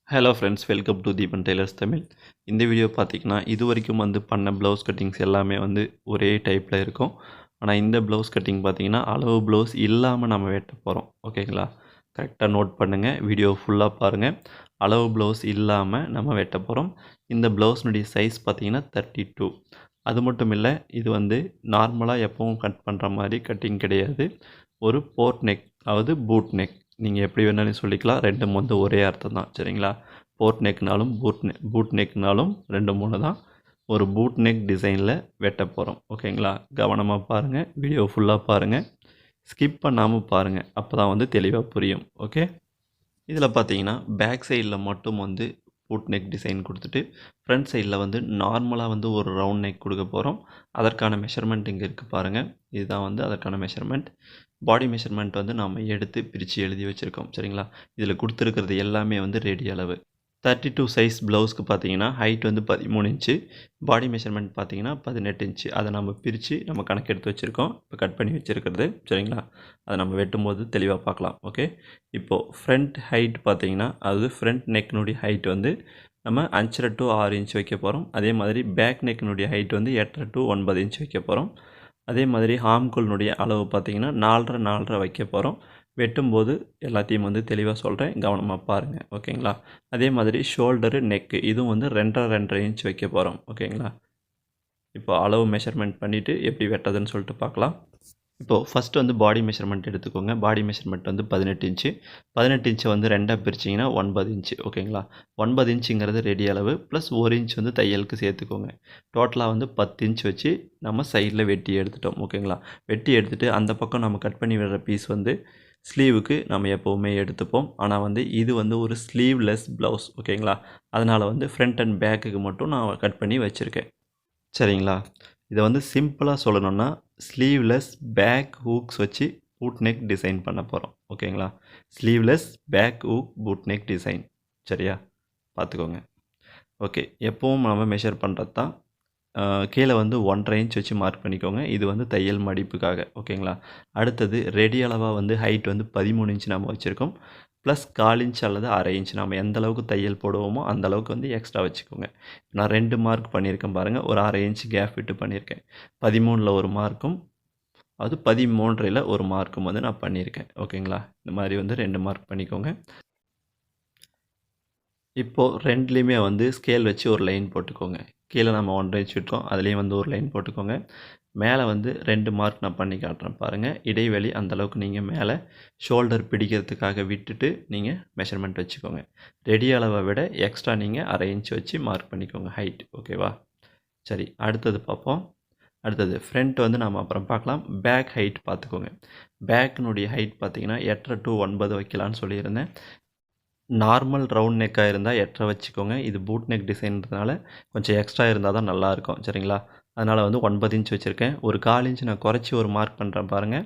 Hello friends, welcome to Deepan tailors Tamil. இந்த video பார்த்தீங்கன்னா இது வரைக்கும் பண்ண ப்ளவுஸ் கட்டிங்ஸ் எல்லாமே ஒரே டைப்பில் இருக்கும். ஆனால் இந்த ப்ளவுஸ் கட்டிங் பார்த்தீங்கன்னா அளவு ப்ளவுஸ் இல்லாமல் நம்ம வெட்ட போகிறோம். ஓகேங்களா? கரெக்டாக நோட் பண்ணுங்கள், வீடியோ ஃபுல்லாக பாருங்கள். அளவு ப்ளவுஸ் இல்லாமல் நம்ம வெட்ட போகிறோம். இந்த ப்ளவுஸ்னுடைய சைஸ் பார்த்தீங்கன்னா 32. அது மட்டும் இல்லை, இது நார்மலாக எப்பவும் கட் பண்ணுற மாதிரி கட்டிங் கிடையாது. ஒரு போர்ட் நெக், அதாவது பூட் நெக், நீங்கள் எப்படி வேணாலும் சொல்லிக்கலாம். ரெண்டும் ஒரே அர்த்தம் தான். சரிங்களா? போர்ட் நெக்னாலும் பூட் நெக்னாலும் ரெண்டு மூணு தான். ஒரு பூட் நெக் டிசைனில் வெட்ட போகிறோம். ஓகேங்களா? கவனமாக பாருங்கள், வீடியோ ஃபுல்லாக பாருங்கள், ஸ்கிப் பண்ணாமல் பாருங்கள். அப்போ தான் தெளிவாக புரியும். ஓகே, இதில் பார்த்தீங்கன்னா பேக் சைடில் மட்டும் பூட் நெக் டிசைன் கொடுத்துட்டு ஃப்ரண்ட் சைடில் நார்மலாக ஒரு ரவுண்ட் நெக் கொடுக்க போகிறோம். அதற்கான மெஷர்மெண்ட் இங்கே இருக்குது பாருங்கள். இதுதான் அதற்கான மெஷர்மெண்ட். பாடி மெஷர்மெண்ட் நாம் எடுத்து பிரித்து எழுதி வச்சுருக்கோம். சரிங்களா? இதில் கொடுத்துருக்கிறது எல்லாமே ரெடி அளவு. 32 சைஸ் ப்ளவுஸ்க்கு பார்த்தீங்கன்னா ஹைட் 13 இன்ச்சு, பாடி மெஷர்மெண்ட் பார்த்தீங்கன்னா 18 இன்ச்சு. அதை நம்ம பிரித்து நம்ம கணக்கெடுத்து வச்சுருக்கோம். இப்போ கட் பண்ணி வச்சுருக்கிறது. சரிங்களா? அதை நம்ம வெட்டும்போது தெளிவாக பார்க்கலாம். ஓகே, இப்போது ஃப்ரண்ட் ஹைட் பார்த்தீங்கன்னா, அதாவது ஃப்ரண்ட் நெக்னுடைய ஹைட் நம்ம 5.5 to 6 இன்ச் வைக்க போகிறோம். அதே மாதிரி பேக் நெக்னுடைய ஹைட் 8.5 to 9 இன்ச் வைக்க போகிறோம். அதே மாதிரி ஹார்ம்கோல்னுடைய அளவு பார்த்தீங்கன்னா 4.5 வைக்க போகிறோம். வெட்டும்போது எல்லாத்தையும் தெளிவாக சொல்கிறேன், கவனமாக பாருங்கள். ஓகேங்களா? அதே மாதிரி ஷோல்டரு, நெக்கு இதுவும் 2.5 இன்ச் வைக்க போகிறோம். ஓகேங்களா? இப்போ அளவு மெஷர்மெண்ட் பண்ணிவிட்டு எப்படி வெட்டதுன்னு சொல்லிட்டு பார்க்கலாம். இப்போது ஃபஸ்ட்டு பாடி மெஷர்மெண்ட் எடுத்துக்கோங்க. பாடி மெஷர்மெண்ட் 18 இன்ச்சு. 18 இன்ச்சை ரெண்டாக பிரிச்சிங்கன்னா 9 இன்ச்சு. ஓகேங்களா? 9 இன்ச்சுங்கிறது ரெடி அளவு, ப்ளஸ் 1 இன்ச் தையலுக்கு சேர்த்துக்கோங்க. டோட்டலாக 10 இன்ச் வச்சு நம்ம சைடில் வெட்டி எடுத்துட்டோம். ஓகேங்களா? வெட்டி எடுத்துகிட்டு அந்த பக்கம் நம்ம கட் பண்ணி விடுற பீஸ் ஸ்லீவுக்கு நம்ம எப்போவுமே எடுத்துப்போம். ஆனால் இது ஒரு ஸ்லீவ்லெஸ் ப்ளவுஸ். ஓகேங்களா? அதனால் ஃப்ரண்ட் அண்ட் பேக்குக்கு மட்டும் நான் கட் பண்ணி வச்சுருக்கேன். சரிங்களா? இதை சிம்பிளாக சொல்லணும்னா ஸ்லீவ்லெஸ் பேக் ஹூக்ஸ் வச்சு பூட் நெக் டிசைன் பண்ண போகிறோம். ஓகேங்களா? Sleeveless back hook boat neck design. சரியா? பார்த்துக்கோங்க. ஓகே, எப்பவும் நம்ம மெஷர் பண்ணுறது தான். கீழே 1.5 இன்ச் வச்சு மார்க் பண்ணிக்கோங்க. இது தையல் மடிப்புக்காக. ஓகேங்களா? அடுத்தது ரெடி அளவாக ஹைட் 13 இன்ச் நம்ம வச்சுருக்கோம். ப்ளஸ் 1/4 இன்ச் அல்லது 1/2 இன்ச் நம்ம எந்த அளவுக்கு தையல் போடுவோமோ அந்த அளவுக்கு எக்ஸ்ட்ரா வச்சுக்கோங்க. நான் 2 மார்க் பண்ணியிருக்கேன் பாருங்கள். ஒரு 1/2 இன்ச் கேப் விட்டு பண்ணியிருக்கேன். 13ல் ஒரு மார்க்கும், அது 13.5ல் ஒரு மார்க்கும் நான் பண்ணியிருக்கேன். ஓகேங்களா? இந்த மாதிரி 2 மார்க் பண்ணிக்கோங்க. இப்போது ரெண்டுலேயுமே ஸ்கேல் வச்சு ஒரு லைன் போட்டுக்கோங்க. கீழே நம்ம 1.5 இன்ச் விட்டோம், அதுலேயும் ஒரு லைன் போட்டுக்கோங்க. மேலே 2 மார்க் நான் பண்ணி காட்டுறேன் பாருங்கள். இடைவெளி அந்தளவுக்கு நீங்கள் மேலே ஷோல்டர் பிடிக்கிறதுக்காக விட்டுட்டு நீங்கள் மெஷர்மெண்ட் வச்சுக்கோங்க. ரெடி அளவை விட எக்ஸ்ட்ரா நீங்கள் 1/2 இன்ச் வச்சு மார்க் பண்ணிக்கோங்க ஹைட். ஓகேவா? சரி, அடுத்தது பார்ப்போம். அடுத்தது ஃப்ரண்ட் நம்ம அப்புறம் பார்க்கலாம். பேக் ஹைட் பார்த்துக்கோங்க. பேக்கினுடைய ஹைட் பார்த்தீங்கன்னா 8.5 to 9 வைக்கலான்னு சொல்லியிருந்தேன். நார்மல் ரவுண்ட் நெக்காக இருந்தால் 8.5 வச்சுக்கோங்க. இது பூட் நெக் டிசைன்றதுனால கொஞ்சம் எக்ஸ்ட்ரா இருந்தால் தான் நல்லாயிருக்கும். சரிங்களா? அதனால் 9 இன்ச் வச்சுருக்கேன். ஒரு 1/4 இன்ச் நான் குறைச்சி ஒரு மார்க் பண்ணுறேன் பாருங்கள்.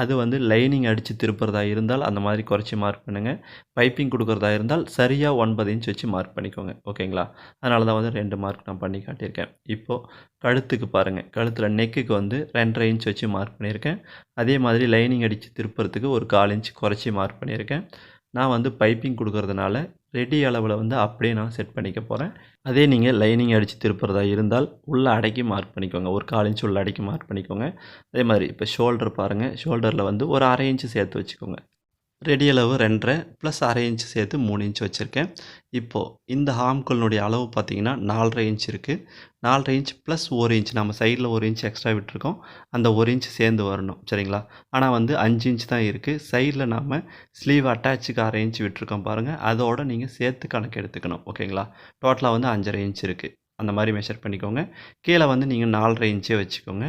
அது லைனிங் அடித்து திருப்புறதா இருந்தால் அந்த மாதிரி குறைச்சி மார்க் பண்ணுங்கள். பைப்பிங் கொடுக்குறதா இருந்தால் சரியாக 9 இன்ச் வச்சு மார்க் பண்ணிக்கோங்க. ஓகேங்களா? அதனால தான் 2 மார்க் நான் பண்ணி காட்டியிருக்கேன். இப்போது கழுத்துக்கு பாருங்கள். கழுத்தில் நெக்குக்கு 2.5 இன்ச் வச்சு மார்க் பண்ணியிருக்கேன். அதே மாதிரி லைனிங் அடித்து திருப்புறதுக்கு ஒரு 1/4 இன்ச் குறைச்சி மார்க் பண்ணியிருக்கேன். நான் பைப்பிங் கொடுக்கறதுனால ரெடி அளவில் அப்படியே நான் செட் பண்ணிக்க போகிறேன். அதே நீங்கள் லைனிங் அடித்து திருப்புறதா இருந்தால் உள்ளே அடக்கி மார்க் பண்ணிக்கோங்க. ஒரு 1/4 இன்ச் உள்ள அடக்கி மார்க் பண்ணிக்கோங்க. அதே மாதிரி இப்போ ஷோல்டர் பாருங்கள். ஷோல்டரில் ஒரு 1/2 இன்ச் சேர்த்து வச்சுக்கோங்க. ரெடி அளவு 2.5 ப்ளஸ் 1/2 இன்ச் சேர்த்து 3 இன்ச் வச்சுருக்கேன். இப்போது இந்த ஹார்ம்கோல்னுடைய அளவு பார்த்தீங்கன்னா 4.5 இன்ச் இருக்குது. 4.5 இன்ச் ப்ளஸ் 1 இன்ச் நம்ம சைடில் 1 இன்ச் எக்ஸ்ட்ரா விட்டுருக்கோம். அந்த 1 இன்ச் சேர்ந்து வரணும். சரிங்களா? ஆனால் 5 இன்ச் தான் இருக்குது. சைடில் நாம் ஸ்லீவ் அட்டாச்சுக்கு 1/2 இன்ச் விட்டுருக்கோம் பாருங்கள். அதோடு நீங்கள் சேர்த்து கணக்கு எடுத்துக்கணும். ஓகேங்களா? டோட்டலாக 5.5 இன்ச் இருக்குது. அந்த மாதிரி மெஷர் பண்ணிக்கோங்க. கீழே நீங்கள் 4.5 இன்ச்சே வச்சுக்கோங்க.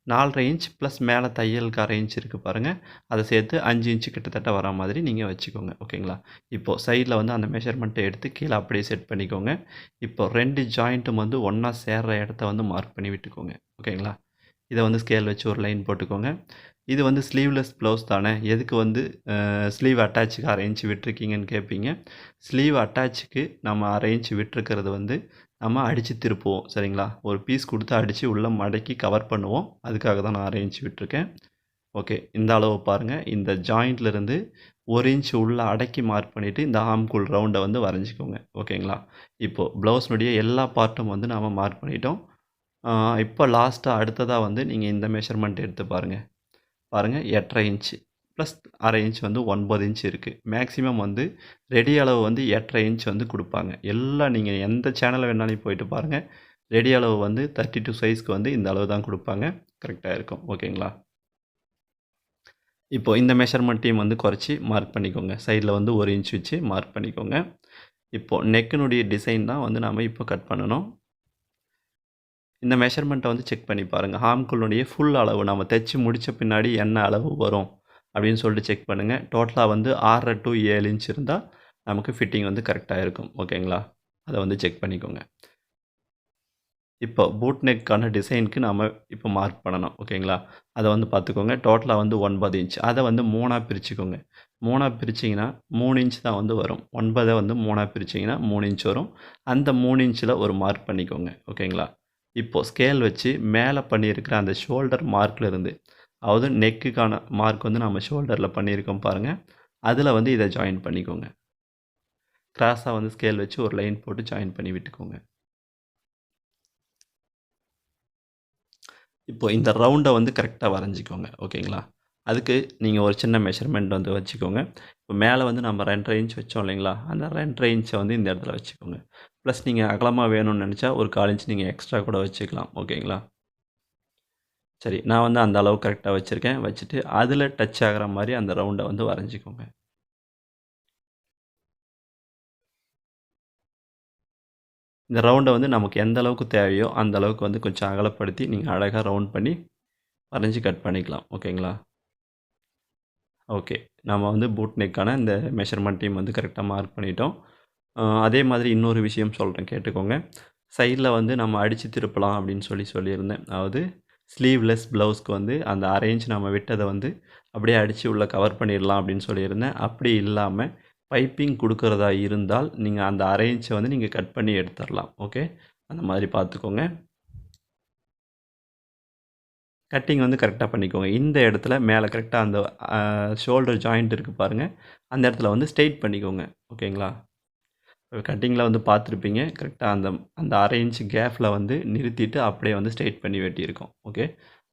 4.5 இன்ச் ப்ளஸ் மேலே தையலுக்கு 1/2 இன்ச் இருக்குது பாருங்கள். அதை சேர்த்து 5 இன்ச்சு கிட்டத்தட்ட வர மாதிரி நீங்கள் வச்சுக்கோங்க. ஓகேங்களா? இப்போது சைடில் அந்த மெஷர்மெண்ட்டை எடுத்து கீழே அப்படியே செட் பண்ணிக்கோங்க. இப்போ 2 ஜாயிண்ட்டும் ஒன்றா சேர்கிற இடத்த மார்க் பண்ணி விட்டுக்கோங்க. ஓகேங்களா? இதை ஸ்கேல் வச்சு ஒரு லைன் போட்டுக்கோங்க. இது ஸ்லீவ்லெஸ் ப்ளவுஸ் தானே, எதுக்கு ஸ்லீவ் அட்டாச்சுக்கு 1/2 இன்ச் விட்டுருக்கீங்கன்னு கேட்பீங்க. ஸ்லீவ் அட்டாச்சுக்கு நம்ம 1/2 இன்ச் விட்டுருக்கிறது நம்ம அடித்து திருப்புவோம். சரிங்களா? ஒரு பீஸ் கொடுத்து அடித்து உள்ளே மடக்கி கவர் பண்ணுவோம். அதுக்காக தான் நான் 1/2 இன்ச் விட்டுருக்கேன். ஓகே, இந்த அளவு பாருங்கள். இந்த ஜாயிண்ட்லேருந்து 1 இன்ச் உள்ள அடக்கி மார்க் பண்ணிவிட்டு இந்த ஆம்கூல் ரவுண்டை வந்து வரைஞ்சிக்கோங்க. ஓகேங்களா? இப்போது ப்ளவுஸ்னுடைய எல்லா பார்ட்டும் வந்து நாம் மார்க் பண்ணிட்டோம். இப்போ லாஸ்ட்டாக அடுத்ததாக வந்து நீங்கள் இந்த மெஷர்மெண்ட் எடுத்து பாருங்கள். 8.5 இன்ச்சு ப்ளஸ் 1/2 இன்ச் வந்து 9 இன்ச் இருக்குது. மேக்ஸிமம் வந்து ரெடி அளவு வந்து 8.5 இன்ச் வந்து கொடுப்பாங்க. எல்லாம் நீங்கள் எந்த சேனலில் வேணாலும் போயிட்டு பாருங்கள். ரெடி அளவு வந்து 32 சைஸ்க்கு வந்து இந்த அளவு தான் கொடுப்பாங்க. கரெக்டாக இருக்கும். ஓகேங்களா? இப்போ இந்த மெஷர்மெண்ட்டையும் வந்து குறைச்சி மார்க் பண்ணிக்கோங்க. சைடில் வந்து 1 இன்ச் வச்சு மார்க் பண்ணிக்கோங்க. இப்போது நெக்கினுடைய டிசைன் தான் வந்து நாம் இப்போ கட் பண்ணணும். இந்த மெஷர்மெண்ட்டை வந்து செக் பண்ணி பாருங்கள். ஆம்கூலுடைய ஃபுல் அளவு நம்ம தைச்சி முடித்த பின்னாடி என்ன அளவு வரும் அப்படின்னு சொல்லிட்டு செக் பண்ணுங்கள். டோட்டலாக வந்து 6.5 to 7 இன்ச் இருந்தால் நமக்கு ஃபிட்டிங் வந்து கரெக்டாக இருக்கும். ஓகேங்களா? அதை வந்து செக் பண்ணிக்கோங்க. இப்போ பூட் நெக்கான டிசைனுக்கு நாம் இப்போ மார்க் பண்ணணும். ஓகேங்களா? அதை வந்து பார்த்துக்கோங்க. டோட்டலாக வந்து 9 இன்ச். அதை வந்து 3ஆக பிரிச்சுக்கோங்க. 3ஆக பிரிச்சிங்கன்னா 3 இன்ச் தான் வந்து வரும். 9 வந்து 3ஆக பிரிச்சிங்கன்னா 3 இன்ச் வரும். அந்த 3 இன்ச்சில் ஒரு மார்க் பண்ணிக்கோங்க. ஓகேங்களா? இப்போது ஸ்கேல் வச்சு மேலே பண்ணியிருக்கிற அந்த ஷோல்டர் மார்க்கில் இருந்து, அதாவது நெக்குக்கான மார்க் வந்து நம்ம ஷோல்டரில் பண்ணியிருக்கோம் பாருங்கள். அதில் வந்து இதை ஜாயின் பண்ணிக்கோங்க. கிராஸாக வந்து ஸ்கேல் வச்சு ஒரு லைன் போட்டு ஜாயின் பண்ணி விட்டுக்கோங்க. இப்போ இந்த ரவுண்டை வந்து கரெக்டாக வரைஞ்சிக்கோங்க. ஓகேங்களா? அதுக்கு நீங்கள் ஒரு சின்ன மெஷர்மெண்ட் வந்து வச்சுக்கோங்க. இப்போ மேலே வந்து நம்ம 2.5 இன்ச் வச்சோம் இல்லைங்களா? அந்த 2.5 இன்ச்சை வந்து இந்த இடத்துல வச்சுக்கோங்க. ப்ளஸ் நீங்கள் அகலமாக வேணும்னு நினச்சா ஒரு 1/4 இன்ச் நீங்கள் எக்ஸ்ட்ரா கூட வச்சுக்கலாம். ஓகேங்களா? சரி, நான் வந்து அந்த அளவு கரெக்டாக வச்சுருக்கேன். வச்சுட்டு அதில் டச் ஆகிற மாதிரி அந்த ரவுண்டை வந்து வரைஞ்சிக்கோங்க. இந்த ரவுண்டை வந்து நமக்கு எந்த அளவுக்கு தேவையோ அந்த அளவுக்கு வந்து கொஞ்சம் அகலப்படுத்தி நீங்கள் அழகாக ரவுண்ட் பண்ணி வரைஞ்சி கட் பண்ணிக்கலாம். ஓகேங்களா? ஓகே. நம்ம வந்து பூட் நெக்கான இந்த மெஷர்மெண்ட்டையும் வந்து கரெக்டாக மார்க் பண்ணிட்டோம். அதே மாதிரி இன்னொரு விஷயம் சொல்கிறேன் கேட்டுக்கோங்க. சைடில் வந்து நம்ம அடித்து திருப்பலாம் அப்படின்னு சொல்லியிருந்தேன். அதாவது ஸ்லீவ்லெஸ் ப்ளவுஸ்க்கு வந்து அந்த 1/2 இன்ச் நம்ம விட்டதை வந்து அப்படியே அடித்து உள்ளே கவர் பண்ணிடலாம் அப்படின்னு சொல்லியிருந்தேன். அப்படி இல்லாமல் பைப்பிங் கொடுக்குறதா இருந்தால் நீங்கள் அந்த 1/2 இன்ச்சை வந்து நீங்கள் கட் பண்ணி எடுத்துடலாம். ஓகே, அந்த மாதிரி பார்த்துக்கோங்க. கட்டிங் வந்து கரெக்டாக பண்ணிக்கோங்க. இந்த இடத்துல மேலே கரெக்டாக அந்த ஷோல்டர் ஜாயிண்ட் இருக்குது பாருங்கள். அந்த இடத்துல வந்து ஸ்ட்ரெயிட் பண்ணிக்கோங்க. ஓகேங்களா? கட்டிங்கில் வந்து பார்த்துருப்பீங்க. கரெக்டாக அந்த அந்த 1/2 இன்ச் கேப்பில் வந்து நிறுத்திட்டு அப்படியே வந்து ஸ்ட்ரெயிட் பண்ணி வெட்டியிருக்கோம். ஓகே,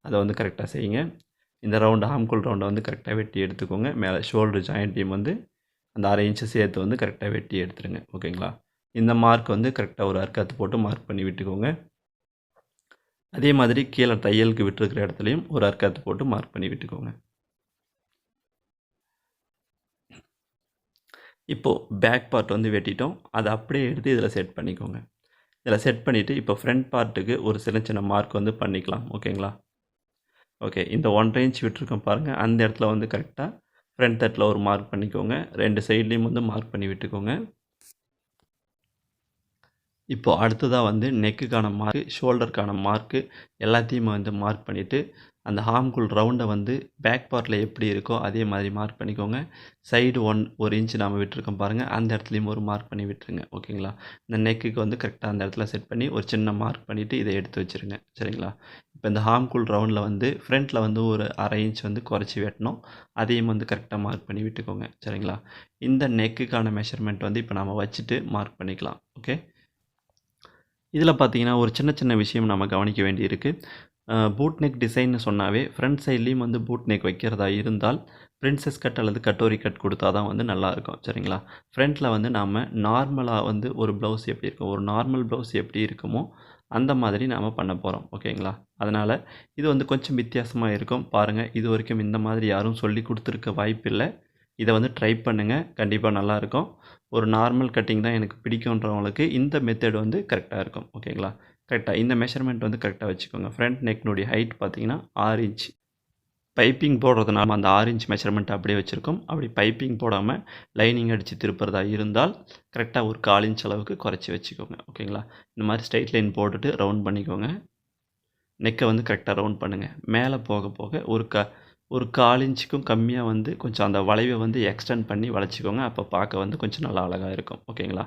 அதை வந்து கரெக்டாக செய்யுங்க. இந்த ரவுண்டு ஆம்கோல் ரவுண்டை வந்து கரெக்டாக வெட்டி எடுத்துக்கோங்க. மேலே ஷோல்டர் ஜாயிண்ட்டையும் வந்து அந்த 1/2 இன்ச்சை சேர்த்து வந்து கரெக்டாக வெட்டி எடுத்துருங்க. ஓகேங்களா? இந்த மார்க் வந்து கரெக்டாக ஒரு அர்க்கத்து போட்டு மார்க் பண்ணி விட்டுக்கோங்க. அதே மாதிரி கீழே தையலுக்கு விட்டுருக்கிற இடத்துலையும் ஒரு அர்க்கத்து போட்டு மார்க் பண்ணி விட்டுக்கோங்க. இப்போது பேக் பார்ட் வந்து வெட்டிட்டோம். அதை அப்படியே எடுத்து இதில் செட் பண்ணிக்கோங்க. இதில் செட் பண்ணிவிட்டு இப்போ ஃப்ரண்ட் பார்ட்டுக்கு ஒரு சின்ன சின்ன மார்க் வந்து பண்ணிக்கலாம். ஓகேங்களா? ஓகே, இந்த 1/2 இன்ச் விட்டுருக்கோம் பாருங்கள். அந்த இடத்துல வந்து கரெக்டாக ஃப்ரண்ட் தட்டில் ஒரு மார்க் பண்ணிக்கோங்க. 2 சைட்லேயும் வந்து மார்க் பண்ணி விட்டுக்கோங்க. இப்போ அடுத்ததாக வந்து நெக்குக்கான மார்க்கு, ஷோல்டருக்கான மார்க்கு எல்லாத்தையும் வந்து மார்க் பண்ணிவிட்டு அந்த ஆர்ம்ஹோல் ரவுண்டை வந்து பேக் பார்ட்டில் எப்படி இருக்கோ அதே மாதிரி மார்க் பண்ணிக்கோங்க. சைடு 1 இன்ச் நாம் விட்டுருக்கோம் பாருங்கள். அந்த இடத்துலையும் ஒரு மார்க் பண்ணி விட்டுருங்க. ஓகேங்களா? இந்த நெக்குக்கு வந்து கரெக்டாக அந்த இடத்துல செட் பண்ணி ஒரு சின்ன மார்க் பண்ணிவிட்டு இதை எடுத்து வச்சுருங்க. சரிங்களா? இப்போ இந்த ஆர்ம்ஹோல் ரவுண்டில் வந்து ஃப்ரண்ட்டில் வந்து ஒரு 1/2 இன்ச் வந்து குறைச்சி வெட்டணும். அதையும் வந்து கரெக்டாக மார்க் பண்ணி விட்டுக்கோங்க. சரிங்களா? இந்த நெக்குக்கான மெஷர்மெண்ட் வந்து இப்போ நம்ம வச்சுட்டு மார்க் பண்ணிக்கலாம். ஓகே, இதில் பார்த்தீங்கன்னா ஒரு சின்ன சின்ன விஷயம் நம்ம கவனிக்க வேண்டியிருக்கு. பூட் நெக் டிசைன்னு சொன்னாவே ஃப்ரண்ட் சைட்லேயும் வந்து பூட் நெக் வைக்கிறதா இருந்தால் பிரின்சஸ் கட் அல்லது கட்டோரி கட் கொடுத்தா தான் வந்து நல்லாயிருக்கும். சரிங்களா? ஃப்ரண்ட்டில் வந்து நாம் நார்மலாக வந்து ஒரு ப்ளவுஸ் எப்படி இருக்கும், ஒரு நார்மல் ப்ளவுஸ் எப்படி இருக்குமோ அந்த மாதிரி நாம் பண்ண போகிறோம். ஓகேங்களா? அதனால் இது வந்து கொஞ்சம் வித்தியாசமாக இருக்கும். பாருங்கள், இது வரைக்கும் இந்த மாதிரி யாரும் சொல்லி கொடுத்துருக்க வாய்ப்பில்லை. இதை வந்து ட்ரை பண்ணுங்கள். கண்டிப்பாக நல்லாயிருக்கும். ஒரு நார்மல் கட்டிங் தான் எனக்கு பிடிக்குன்றவங்களுக்கு இந்த மெத்தட் வந்து கரெக்டாக இருக்கும். ஓகேங்களா? கரெக்டாக இந்த மெஷர்மெண்ட் வந்து கரெக்டாக வச்சுக்கோங்க. ஃப்ரண்ட் நெக்னுடைய ஹைட் பார்த்தீங்கன்னா 6 இன்ச். பைப்பிங் போடுறதுனால அந்த 6 இன்ச் மெஷர்மெண்ட் அப்படியே வச்சுருக்கோம். அப்படி பைப்பிங் போடாமல் லைனிங் அடித்து திருப்புறதா இருந்தால் கரெக்டாக ஒரு 1/4 இன்ச் அளவுக்கு குறைச்சி வச்சுக்கோங்க. ஓகேங்களா? இந்த மாதிரி ஸ்ட்ரைட் லைன் போட்டுட்டு ரவுண்ட் பண்ணிக்கோங்க. நெக்கை வந்து கரெக்டாக ரவுண்ட் பண்ணுங்கள். மேலே போக போக ஒரு 1/4 இன்ச்சுக்கும் கம்மியாக வந்து கொஞ்சம் அந்த வளைவை வந்து எக்ஸ்டெண்ட் பண்ணி வளைச்சிக்கோங்க. அப்போ பார்க்க வந்து கொஞ்சம் நல்லா அழகாக இருக்கும். ஓகேங்களா?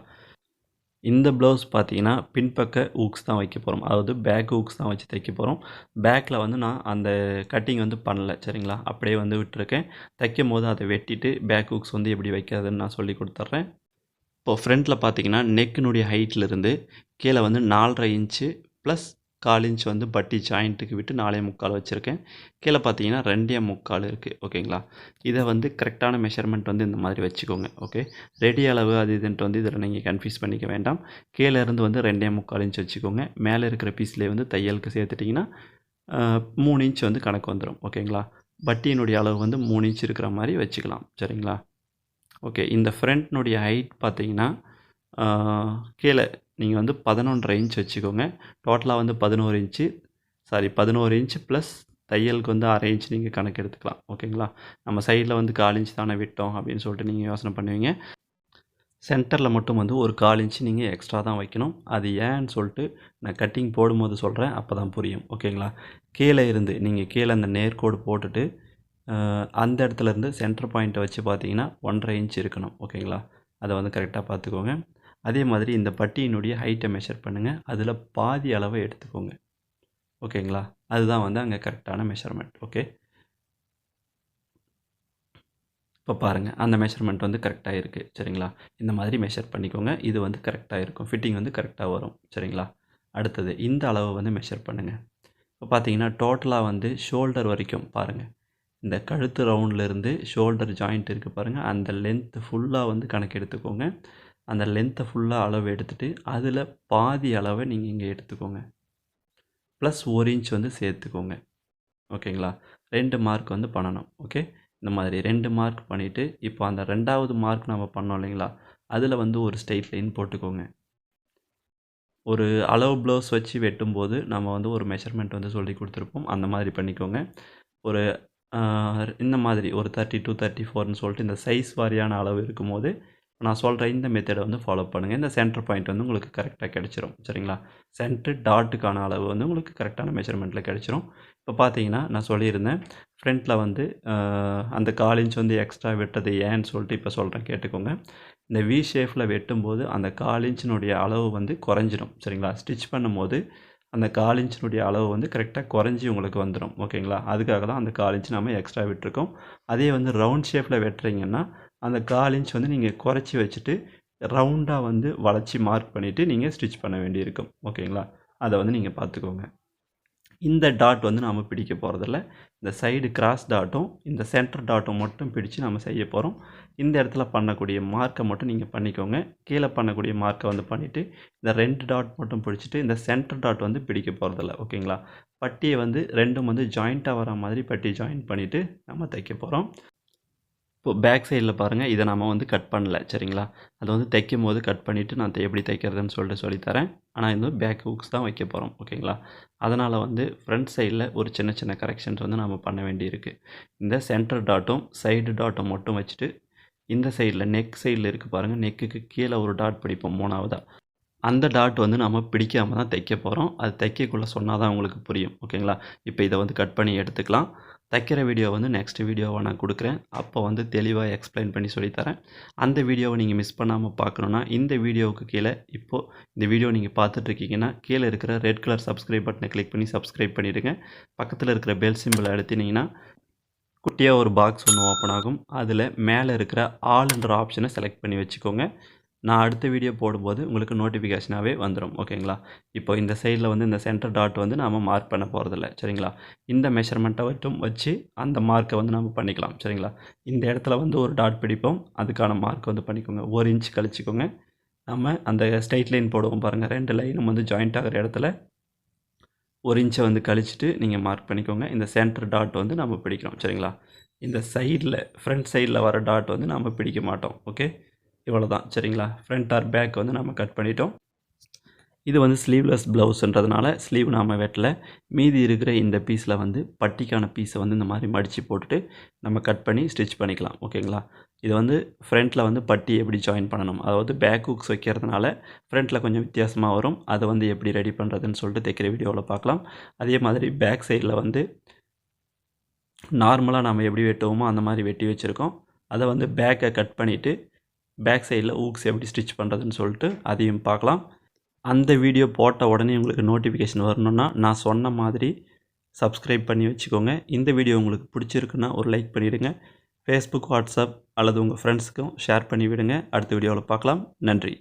இந்த ப்ளவுஸ் பார்த்தீங்கன்னா பின்பக்க ஊக்ஸ் தான் வைக்க போகிறோம், அதாவது பேக் ஊக்ஸ் தான் வச்சு தைக்க போகிறோம். பேக்கில் வந்து நான் அந்த கட்டிங் வந்து பண்ணல சரிங்களா, அப்படியே வந்து விட்டுருக்கேன். தைக்கும் போது அதை வெட்டிட்டு பேக் ஊக்ஸ் வந்து எப்படி வைக்கிறதுன்னு நான் சொல்லி கொடுத்துட்றேன். இப்போது ஃப்ரண்ட்டில் பார்த்தீங்கன்னா நெக்கினுடைய ஹைட்லேருந்து கீழே வந்து 4.5 இன்ச்சு ப்ளஸ் 1/4 இன்ச் வந்து பட்டி ஜாயிண்ட்டுக்கு விட்டு 4.75 வச்சுருக்கேன். கீழே பார்த்தீங்கன்னா 2.75 இருக்குது ஓகேங்களா. இதை வந்து கரெக்டான மெஷர்மெண்ட் வந்து இந்த மாதிரி வச்சுக்கோங்க. ஓகே, ரெடி அளவு அது இதுன்ட்டு வந்து இதில் நீங்கள் கன்ஃபியூஸ் பண்ணிக்க வேண்டாம். கீழே இருந்து வந்து 2.75 இன்ச் வச்சுக்கோங்க. மேலே இருக்கிற பீஸ்லேயே வந்து தையலுக்கு சேர்த்துட்டிங்கன்னா 3 இன்ச் வந்து கணக்கு வந்துடும் ஓகேங்களா. பட்டியினுடைய அளவு வந்து 3 இன்ச் இருக்கிற மாதிரி வச்சுக்கலாம் சரிங்களா. ஓகே, இந்த ஃப்ரண்ட்னுடைய ஹைட் பார்த்தீங்கன்னா கீழே நீங்கள் வந்து 11.5 இன்ச் வச்சுக்கோங்க. டோட்டலாக வந்து 11 இன்ச்சு ப்ளஸ் தையலுக்கு வந்து 1/2 இன்ச் நீங்கள் கணக்கு எடுத்துக்கலாம் ஓகேங்களா. நம்ம சைடில் வந்து 1/4 இன்ச் தானே விட்டோம் அப்படின்னு சொல்லிட்டு நீங்கள் யோசனை பண்ணுவீங்க. சென்டரில் மட்டும் வந்து ஒரு 1/4 இன்ச்சு நீங்கள் எக்ஸ்ட்ரா தான் வைக்கணும். அது ஏன்னு சொல்லிட்டு நான் கட்டிங் போடும்போது சொல்கிறேன், அப்போ தான் புரியும் ஓகேங்களா. கீழே இருந்து நீங்கள் கீழே அந்த நேர்கோடு போட்டுட்டு அந்த இடத்துலேருந்து சென்டர் பாயிண்ட்டை வச்சு பார்த்தீங்கன்னா 1.5 இன்ச் இருக்கணும் ஓகேங்களா. அதை வந்து கரெக்டாக பார்த்துக்கோங்க. அதே மாதிரி இந்த பட்டியினுடைய ஹைட்டை மெஷர் பண்ணுங்கள். அதில் பாதி அளவை எடுத்துக்கோங்க ஓகேங்களா. அதுதான் வந்து அங்கே கரெக்டான மெஷர்மெண்ட். ஓகே, இப்போ பாருங்கள் அந்த மெஷர்மெண்ட் வந்து கரெக்டாக இருக்குது சரிங்களா. இந்த மாதிரி மெஷர் பண்ணிக்கோங்க. இது வந்து கரெக்டாக இருக்கும், ஃபிட்டிங் வந்து கரெக்டாக வரும் சரிங்களா. அடுத்தது இந்த அளவை வந்து மெஷர் பண்ணுங்கள். இப்போ பார்த்தீங்கன்னா டோட்டலாக வந்து ஷோல்டர் வரைக்கும் பாருங்கள், இந்த கழுத்து ரவுண்ட்லேருந்து ஷோல்டர் ஜாயிண்ட் இருக்குது பாருங்கள், அந்த லென்த்து ஃபுல்லாக வந்து கணக்கு எடுத்துக்கோங்க. அந்த லென்த்தை ஃபுல்லாக அளவு எடுத்துகிட்டு அதில் பாதி அளவை நீங்கள் இங்கே எடுத்துக்கோங்க, ப்ளஸ் 1 இன்ச் வந்து சேர்த்துக்கோங்க ஓகேங்களா. 2 மார்க் வந்து பண்ணணும். ஓகே, இந்த மாதிரி 2 மார்க் பண்ணிவிட்டு இப்போ அந்த 2வது மார்க் நம்ம பண்ணோம் இல்லைங்களா, அதில் வந்து ஒரு ஸ்ட்ரெயிட் லைன் போட்டுக்கோங்க. ஒரு அளவு ப்ளவுஸ் வச்சு வெட்டும்போது நம்ம வந்து ஒரு மெஷர்மெண்ட் வந்து சொல்லி கொடுத்துருப்போம், அந்த மாதிரி பண்ணிக்கோங்க. ஒரு இந்த மாதிரி ஒரு 32, 34ன்னு சொல்லிட்டு இந்த சைஸ் வாரியான அளவு இருக்கும்போது நான் சொல்கிற இந்த மெத்தடை வந்து ஃபாலோ பண்ணுங்கள். இந்த சென்டர் பாயிண்ட் வந்து உங்களுக்கு கரெக்டாக கிடச்சிரும் சரிங்களா. சென்டர் டாட்டுக்கான அளவு வந்து உங்களுக்கு கரெக்டான மெஷர்மெண்ட்டில் கிடச்சிரும். இப்போ பார்த்தீங்கன்னா நான் சொல்லியிருந்தேன் ஃப்ரண்ட்டில் வந்து அந்த 1/4 இன்ச் வந்து எக்ஸ்ட்ரா வெட்டது ஏன்னு சொல்லிட்டு இப்போ சொல்கிறேன் கேட்டுக்கோங்க. இந்த வி ஷேப்பில் வெட்டும்போது அந்த 1/4 இன்ச்சினுடைய அளவு வந்து குறைஞ்சிடும் சரிங்களா. ஸ்டிச் பண்ணும்போது அந்த 1/4 இன்ச்சினுடைய அளவு வந்து கரெக்டாக குறைஞ்சி உங்களுக்கு வந்துடும் ஓகேங்களா. அதுக்காக தான் அந்த 1/4 இன்ச் நம்ம எக்ஸ்ட்ரா விட்டுருக்கோம். அதே வந்து ரவுண்ட் ஷேப்பில் வெட்டுறீங்கன்னா அந்த 1/4 இன்ச் வந்து நீங்கள் குறைச்சி வச்சுட்டு ரவுண்டாக வந்து வளைச்சி மார்க் பண்ணிவிட்டு நீங்கள் ஸ்டிச் பண்ண வேண்டியிருக்கும் ஓகேங்களா. அதை வந்து நீங்கள் பார்த்துக்கோங்க. இந்த டாட் வந்து நாம் பிடிக்க போகிறதில்ல, இந்த சைடு கிராஸ் டாட்டும் இந்த சென்டர் டாட்டும் மட்டும் பிடிச்சு நம்ம செய்ய போகிறோம். இந்த இடத்துல பண்ணக்கூடிய மார்க்கை மட்டும் நீங்கள் பண்ணிக்கோங்க. கீழே பண்ணக்கூடிய மார்க்கை வந்து பண்ணிவிட்டு இந்த 2 டாட் மட்டும் பிடிச்சிட்டு இந்த சென்டர் டாட் வந்து பிடிக்க போகிறதில்ல ஓகேங்களா. பட்டியை வந்து ரெண்டும் வந்து ஜாயிண்ட்டாக வர மாதிரி பட்டி ஜாயின் பண்ணிவிட்டு நம்ம தைக்க போகிறோம். இப்போ பேக் சைடில் பாருங்கள், இதை நம்ம வந்து கட் பண்ணல சரிங்களா. அதை வந்து தைக்கும் போது கட் பண்ணிவிட்டு நான் எப்படி தைக்கிறதுன்னு சொல்லிட்டு சொல்லித்தரேன். ஆனால் இது பேக் ஹூக்ஸ் தான் வைக்க போகிறோம் ஓகேங்களா. அதனால் வந்து ஃப்ரண்ட் சைடில் ஒரு சின்ன சின்ன கரெக்ஷன்ஸ் வந்து நம்ம பண்ண வேண்டியிருக்கு. இந்த சென்டர் டாட்டும் சைடு டாட்டும் மட்டும் வச்சுட்டு இந்த சைடில் நெக் சைடில் இருக்குது பாருங்கள், நெக்குக்கு கீழே ஒரு டாட் பிடிப்போம் மூணாவதாக. அந்த டாட் வந்து நம்ம பிடிக்காம தான் தைக்க போகிறோம். அது தைக்கக்குள்ளே சொன்னால் தான் உங்களுக்கு புரியும் ஓகேங்களா. இப்போ இதை வந்து கட் பண்ணி எடுத்துக்கலாம். தைக்கிற வீடியோ வந்து நெக்ஸ்ட் வீடியோவை நான் கொடுக்குறேன். அப்போ வந்து தெளிவாக எக்ஸ்பிளைன் பண்ணி சொல்லித்தரேன். அந்த வீடியோவை நீங்கள் மிஸ் பண்ணாமல் பார்க்கணுன்னா இந்த வீடியோவுக்கு கீழே இப்போது இந்த வீடியோ நீங்கள் பார்த்துட்ருக்கீங்கன்னா கீழே இருக்கிற ரெட் கலர் சப்ஸ்கிரைப் பட்டனை கிளிக் பண்ணி சப்ஸ்கிரைப் பண்ணிவிடுங்க. பக்கத்தில் இருக்கிற பெல் சிம்பிளை அழுத்தினீங்கன்னா குட்டியாக ஒரு பாக்ஸ் ஒன்று ஓப்பன் ஆகும். அதில் மேலே இருக்கிற ஆல்ன்ற ஆப்ஷனை செலக்ட் பண்ணி வச்சுக்கோங்க. நான் அடுத்த வீடியோ போடும்போது உங்களுக்கு நோட்டிஃபிகேஷனாகவே வந்துடும் ஓகேங்களா. இப்போ இந்த சைடில் வந்து இந்த சென்டர் டாட் வந்து நாம் மார்க் பண்ண போகிறதில்ல சரிங்களா. இந்த மெஷர்மெண்ட்டை மட்டும் வச்சு அந்த மார்க்கை வந்து நம்ம பண்ணிக்கலாம் சரிங்களா. இந்த இடத்துல வந்து ஒரு டாட் பிடிப்போம், அதுக்கான மார்க் வந்து பண்ணிக்கோங்க. 1 இன்ச் கழிச்சிக்கோங்க. நம்ம அந்த ஸ்ட்ரைட் லைன் போடுவோம் பாருங்கள், 2 லைனும் வந்து ஜாயிண்ட் ஆகிற இடத்துல 1 இன்ச்சை வந்து கழிச்சிட்டு நீங்கள் மார்க் பண்ணிக்கோங்க. இந்த சென்டர் டாட் வந்து நம்ம பிடிக்கிறோம் சரிங்களா. இந்த சைடில் ஃப்ரண்ட் சைடில் வர டாட் வந்து நம்ம பிடிக்க மாட்டோம். ஓகே, இவ்வளோ தான் சரிங்களா. ஃப்ரண்ட் ஆர் பேக் வந்து நம்ம கட் பண்ணிட்டோம். இது வந்து ஸ்லீவ்லெஸ் ப்ளவுஸ்ன்றதுனால ஸ்லீவ் நாம் வெட்டல. மீதி இருக்கிற இந்த பீஸில் வந்து பட்டிக்கான பீஸை வந்து இந்த மாதிரி மடித்து போட்டுட்டு நம்ம கட் பண்ணி ஸ்டிச் பண்ணிக்கலாம் ஓகேங்களா. இது வந்து ஃப்ரண்ட்டில் வந்து பட்டி எப்படி ஜாயின் பண்ணணும், அதாவது பேக் ஹூக்ஸ் வைக்கிறதுனால ஃப்ரண்ட்டில் கொஞ்சம் வித்தியாசமாக வரும். அதை வந்து எப்படி ரெடி பண்ணுறதுன்னு சொல்லிட்டு தைக்கிற வீடியோவில் பார்க்கலாம். அதே மாதிரி பேக் சைடில் வந்து நார்மலாக நம்ம எப்படி வெட்டுவோமோ அந்த மாதிரி வெட்டி வச்சுருக்கோம். அதை வந்து பேக்கை கட் பண்ணிவிட்டு பேக் சைடில் ஊக்ஸ் எப்படி ஸ்டிச் பண்ணுறதுன்னு சொல்லிட்டு அதையும் பார்க்கலாம். அந்த வீடியோ போட்ட உடனே உங்களுக்கு நோட்டிஃபிகேஷன் வரணுன்னா நான் சொன்ன மாதிரி சப்ஸ்கிரைப் பண்ணி வச்சுக்கோங்க. இந்த வீடியோ உங்களுக்கு பிடிச்சிருக்குன்னா ஒரு லைக் பண்ணிவிடுங்க. ஃபேஸ்புக், வாட்ஸ்அப் அல்லது உங்கள் ஃப்ரெண்ட்ஸுக்கும் ஷேர் பண்ணி விடுங்க. அடுத்த வீடியோவில் பார்க்கலாம். நன்றி.